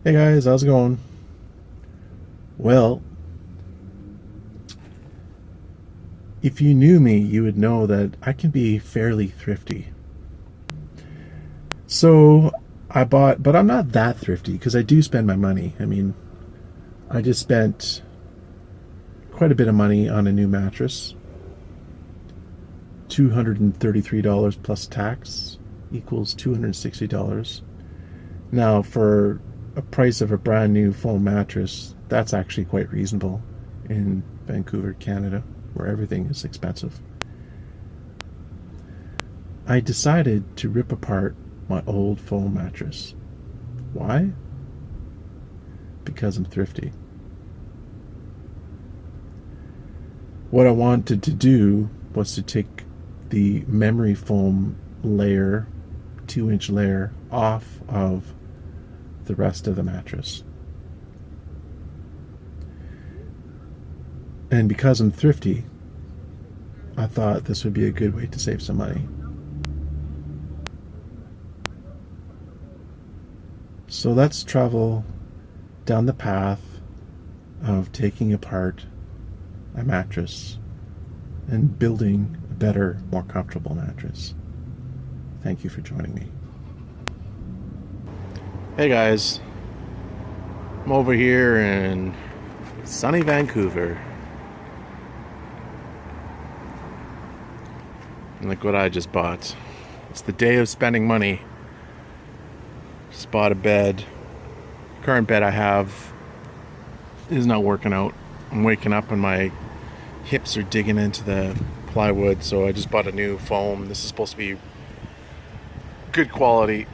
Hey guys, how's it going? Well, if you knew me, you would know that I can be fairly thrifty. So I bought, but I'm not that thrifty because I do spend my money. I mean, I just spent quite a bit of money on a new mattress. $233 plus tax equals $260. Now, for a price of a brand new foam mattress, that's actually quite reasonable in Vancouver, Canada, where everything is expensive. I decided to rip apart my old foam mattress. Why? Because I'm thrifty. What I wanted to do was to take the memory foam layer, 2-inch layer, off of the rest of the mattress. And because I'm thrifty, I thought this would be a good way to save some money. So let's travel down the path of taking apart a mattress and building a better, more comfortable mattress. Thank you for joining me. Hey guys, I'm over here in sunny Vancouver. And look what I just bought. It's the day of spending money. Just bought a bed. Current bed I have is not working out. I'm waking up and my hips are digging into the plywood, so I just bought a new foam. This is supposed to be good quality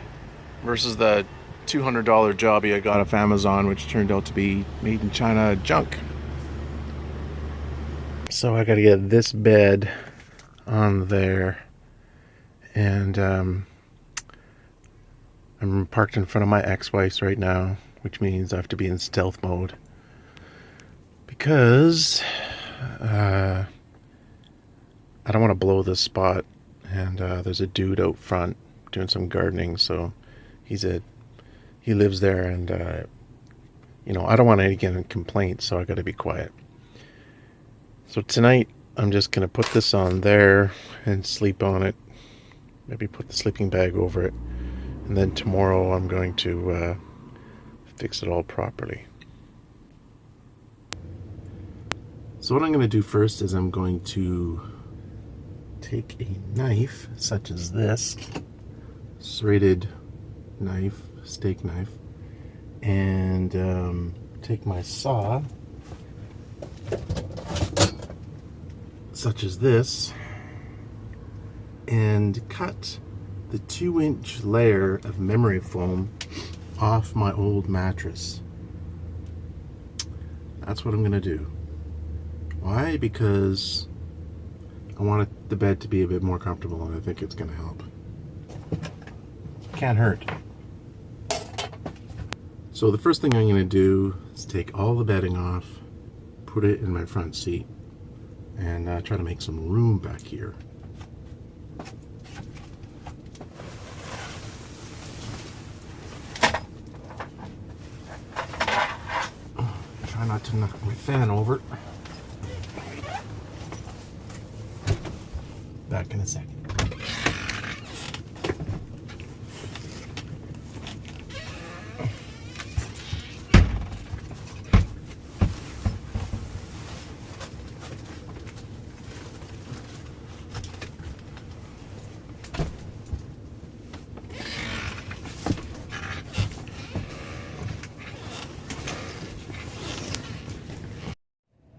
versus the $200 jobby I got off Amazon, which turned out to be made in China junk. So I gotta get this bed on there, and I'm parked in front of my ex-wife's right now, which means I have to be in stealth mode because I don't want to blow this spot, and there's a dude out front doing some gardening, so he lives there, and I don't want to get any complaints, so I got to be quiet. So tonight I'm just gonna put this on there and sleep on it, maybe put the sleeping bag over it, and then tomorrow I'm going to fix it all properly. So what I'm going to do first is I'm going to take a knife such as this, serrated knife, steak knife, and take my saw such as this and cut the 2-inch layer of memory foam off my old mattress. That's what I'm gonna do. Why? Because I want the bed to be a bit more comfortable, and I think it's gonna help. Can't hurt. So the first thing I'm gonna do is take all the bedding off, put it in my front seat, and try to make some room back here. Try not to knock my fan over. Back in a second.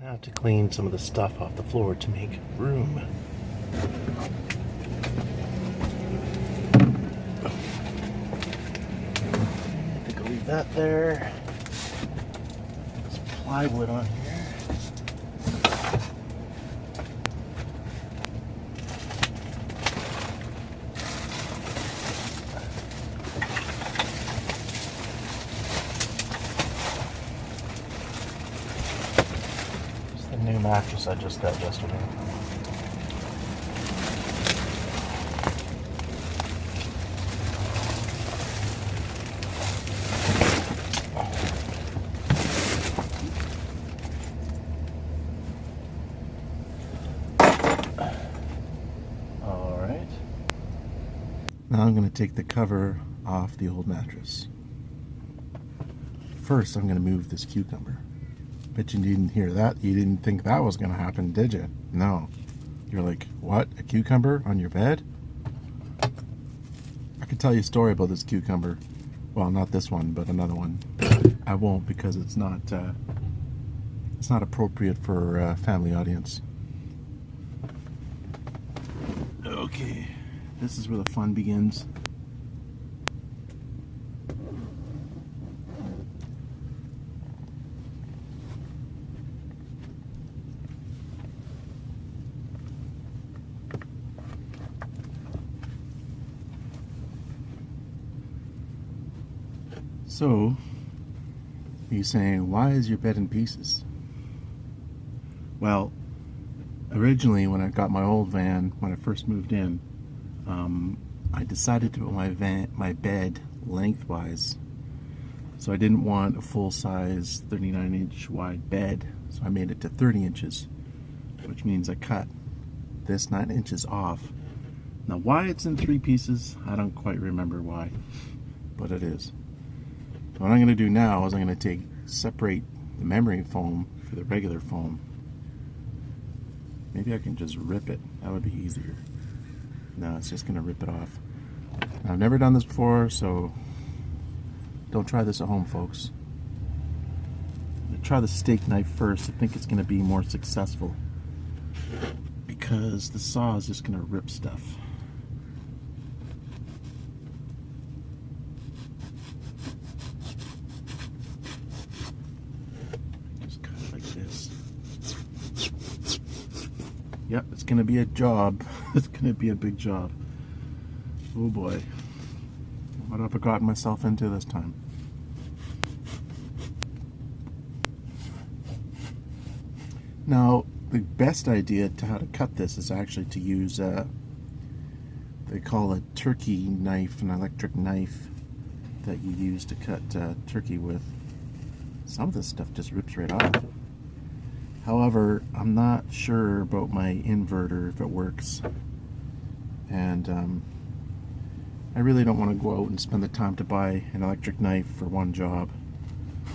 Now to clean some of the stuff off the floor to make room. I think I'll leave that there. Some plywood on here. New mattress I just got yesterday. I'm going to take the cover off the old mattress. First, I'm going to move this cucumber. Bet you didn't hear that. You didn't think that was going to happen, did you? No. You're like, what? A cucumber on your bed? I could tell you a story about this cucumber. Well, not this one, but another one. I won't, because it's not appropriate for a family audience. Okay, this is where the fun begins. So, you're saying, why is your bed in pieces? Well, originally when I got my old van, when I first moved in, I decided to put my bed lengthwise. So I didn't want a full-size 39-inch wide bed, so I made it to 30 inches, which means I cut this 9 inches off. Now why it's in 3 pieces, I don't quite remember why, but it is. So what I'm going to do now is I'm going to separate the memory foam for the regular foam. Maybe I can just rip it. That would be easier. No, it's just going to rip it off. I've never done this before, so don't try this at home, folks. I'm going to try the steak knife first. I think it's going to be more successful because the saw is just going to rip stuff. Yep, it's going to be a job. It's going to be a big job. Oh boy. What have I gotten myself into this time? Now, the best idea to how to cut this is actually to use, they call a turkey knife, an electric knife that you use to cut turkey with. Some of this stuff just rips right off. However, I'm not sure about my inverter, if it works, and I really don't want to go out and spend the time to buy an electric knife for one job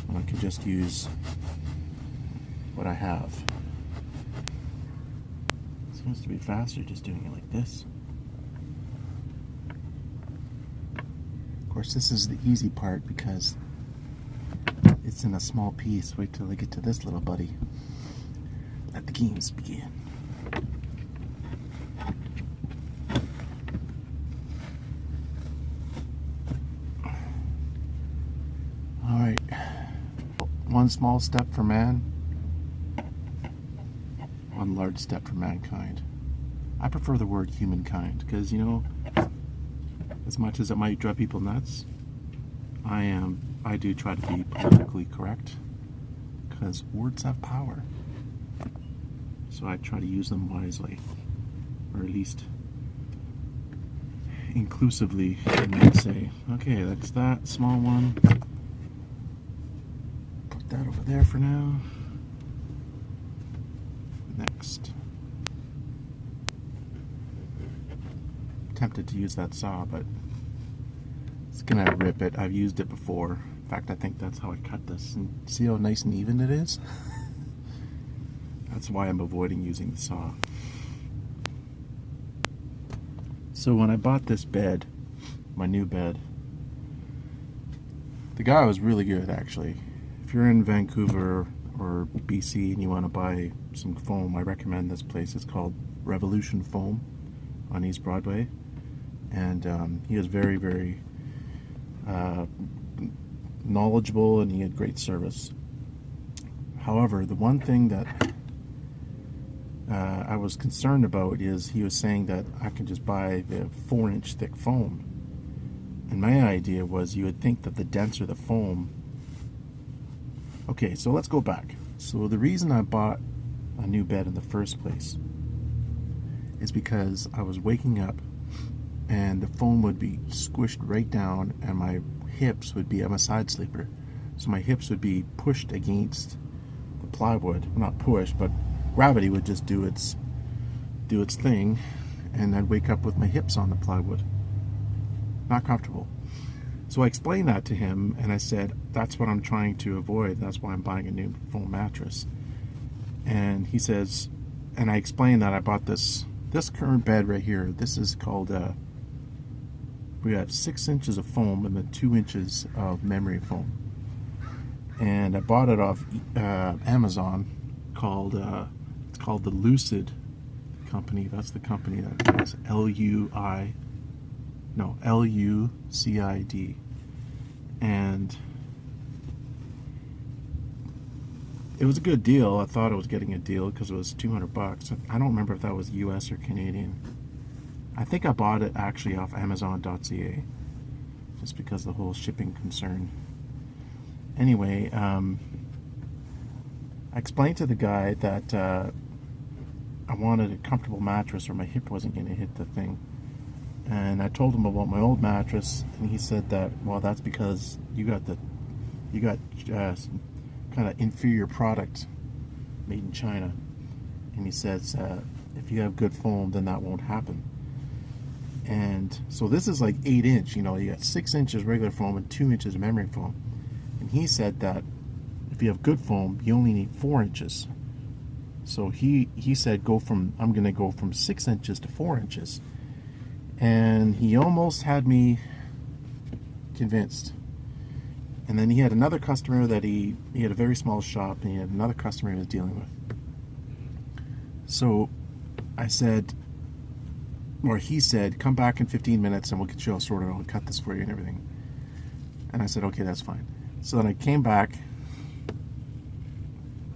when I can just use what I have. It seems to be faster just doing it like this. Of course, this is the easy part because it's in a small piece. Wait till I get to this little buddy. Let the games begin. Alright. One small step for man, one large step for mankind. I prefer the word humankind because, you know, as much as it might drive people nuts, I do try to be politically correct because words have power. So I try to use them wisely, or at least inclusively, and then say, okay, that's that small one. Put that over there for now. Next. Tempted to use that saw, but it's gonna rip it. I've used it before. In fact, I think that's how I cut this. And see how nice and even it is? That's why I'm avoiding using the saw. So when I bought this bed, my new bed, the guy was really good actually. If you're in Vancouver or BC and you want to buy some foam, I recommend this place. It's called Revolution Foam on East Broadway. And he was very, very knowledgeable, and he had great service. However, the one thing that I was concerned about is he was saying that I can just buy the 4-inch thick foam. And my idea was you would think that the denser the foam... Okay, so let's go back. So the reason I bought a new bed in the first place is because I was waking up and the foam would be squished right down and my hips would be... I'm a side sleeper, so my hips would be pushed against the plywood. Well, not pushed, but gravity would just do its thing, and I'd wake up with my hips on the plywood. not comfortable. So I explained that to him, and I said, that's what I'm trying to avoid. That's why I'm buying a new foam mattress. And he says, and I explained that I bought this current bed right here. This is called, we got 6 inches of foam and then 2 inches of memory foam. And I bought it off Amazon, it's called the Lucid company. That's the company that is Lucid. And it was a good deal. I thought I was getting a deal because it was $200. I don't remember if that was US or Canadian. I think I bought it actually off Amazon.ca, just because of the whole shipping concern. Anyway, I explained to the guy that I wanted a comfortable mattress or my hip wasn't going to hit the thing. And I told him about my old mattress, and he said that, well, that's because you got kind of inferior product made in China. And he says, if you have good foam, then that won't happen. And so this is like 8 inch, you got 6 inches regular foam and 2 inches of memory foam. And he said that if you have good foam, you only need 4 inches. So he said, I'm going to go from 6 inches to 4 inches. And he almost had me convinced. And then he had another customer that he had a very small shop, and he had another customer he was dealing with. So I said, or he said, come back in 15 minutes and we'll get you all sorted. I'll cut this for you and everything. And I said, okay, that's fine. So then I came back.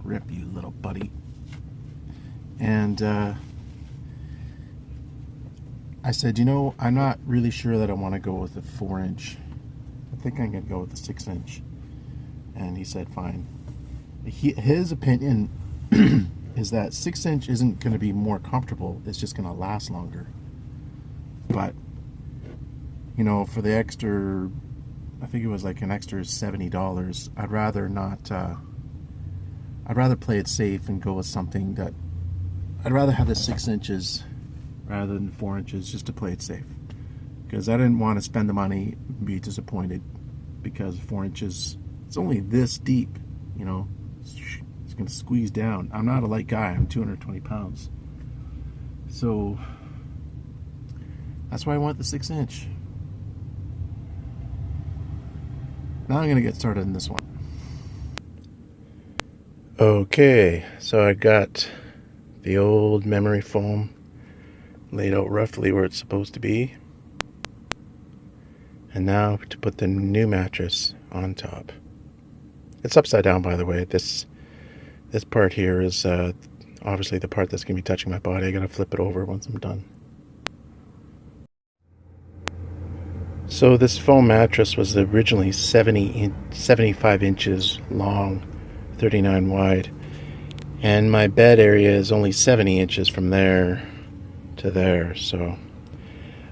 Rip, you little buddy. And I said, I'm not really sure that I want to go with the 4 inch. I think I'm going to go with the 6 inch. And he said, fine. His opinion is that 6 inch isn't going to be more comfortable. It's just going to last longer. But, for the extra, I think it was like an extra $70, I'd rather not, I'd rather play it safe and go with something that, I'd rather have the 6 inches rather than 4 inches, just to play it safe. Because I didn't want to spend the money and be disappointed, because 4 inches, it's only this deep, it's going to squeeze down. I'm not a light guy. I'm 220 pounds. So that's why I want the 6 inch. Now I'm going to get started in this one. Okay, so I got the old memory foam laid out roughly where it's supposed to be. And now to put the new mattress on top. It's upside down, by the way. This part here is obviously the part that's going to be touching my body. I got to flip it over once I'm done. So this foam mattress was originally 75 inches long, 39 wide. And my bed area is only 70 inches from there to there. So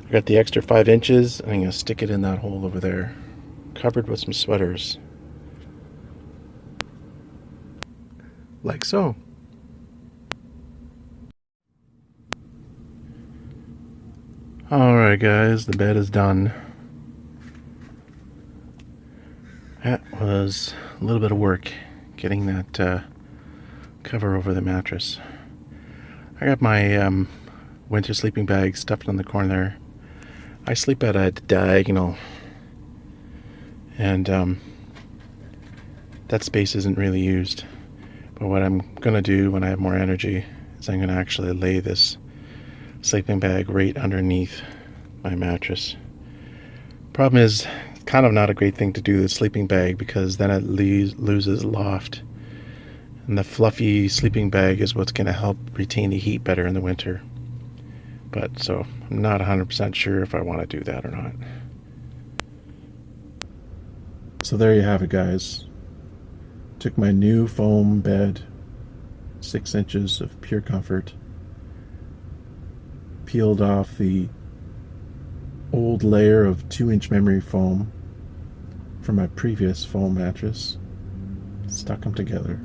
I got the extra 5 inches, and I'm going to stick it in that hole over there, covered with some sweaters. Like so. Alright guys, the bed is done. That was a little bit of work, getting that cover over the mattress. I got my winter sleeping bag stuffed in the corner there. I sleep at a diagonal, and that space isn't really used. But what I'm going to do when I have more energy is I'm going to actually lay this sleeping bag right underneath my mattress. Problem is, it's kind of not a great thing to do, the sleeping bag, because then it loses loft. And the fluffy sleeping bag is what's going to help retain the heat better in the winter. But so I'm not 100% sure if I want to do that or not. So there you have it, guys. Took my new foam bed, 6 inches of pure comfort, peeled off the old layer of 2-inch memory foam from my previous foam mattress, stuck them together.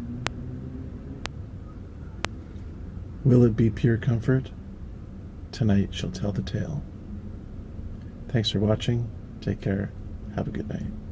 Will it be pure comfort? Tonight shall tell the tale. Thanks for watching. Take care. Have a good night.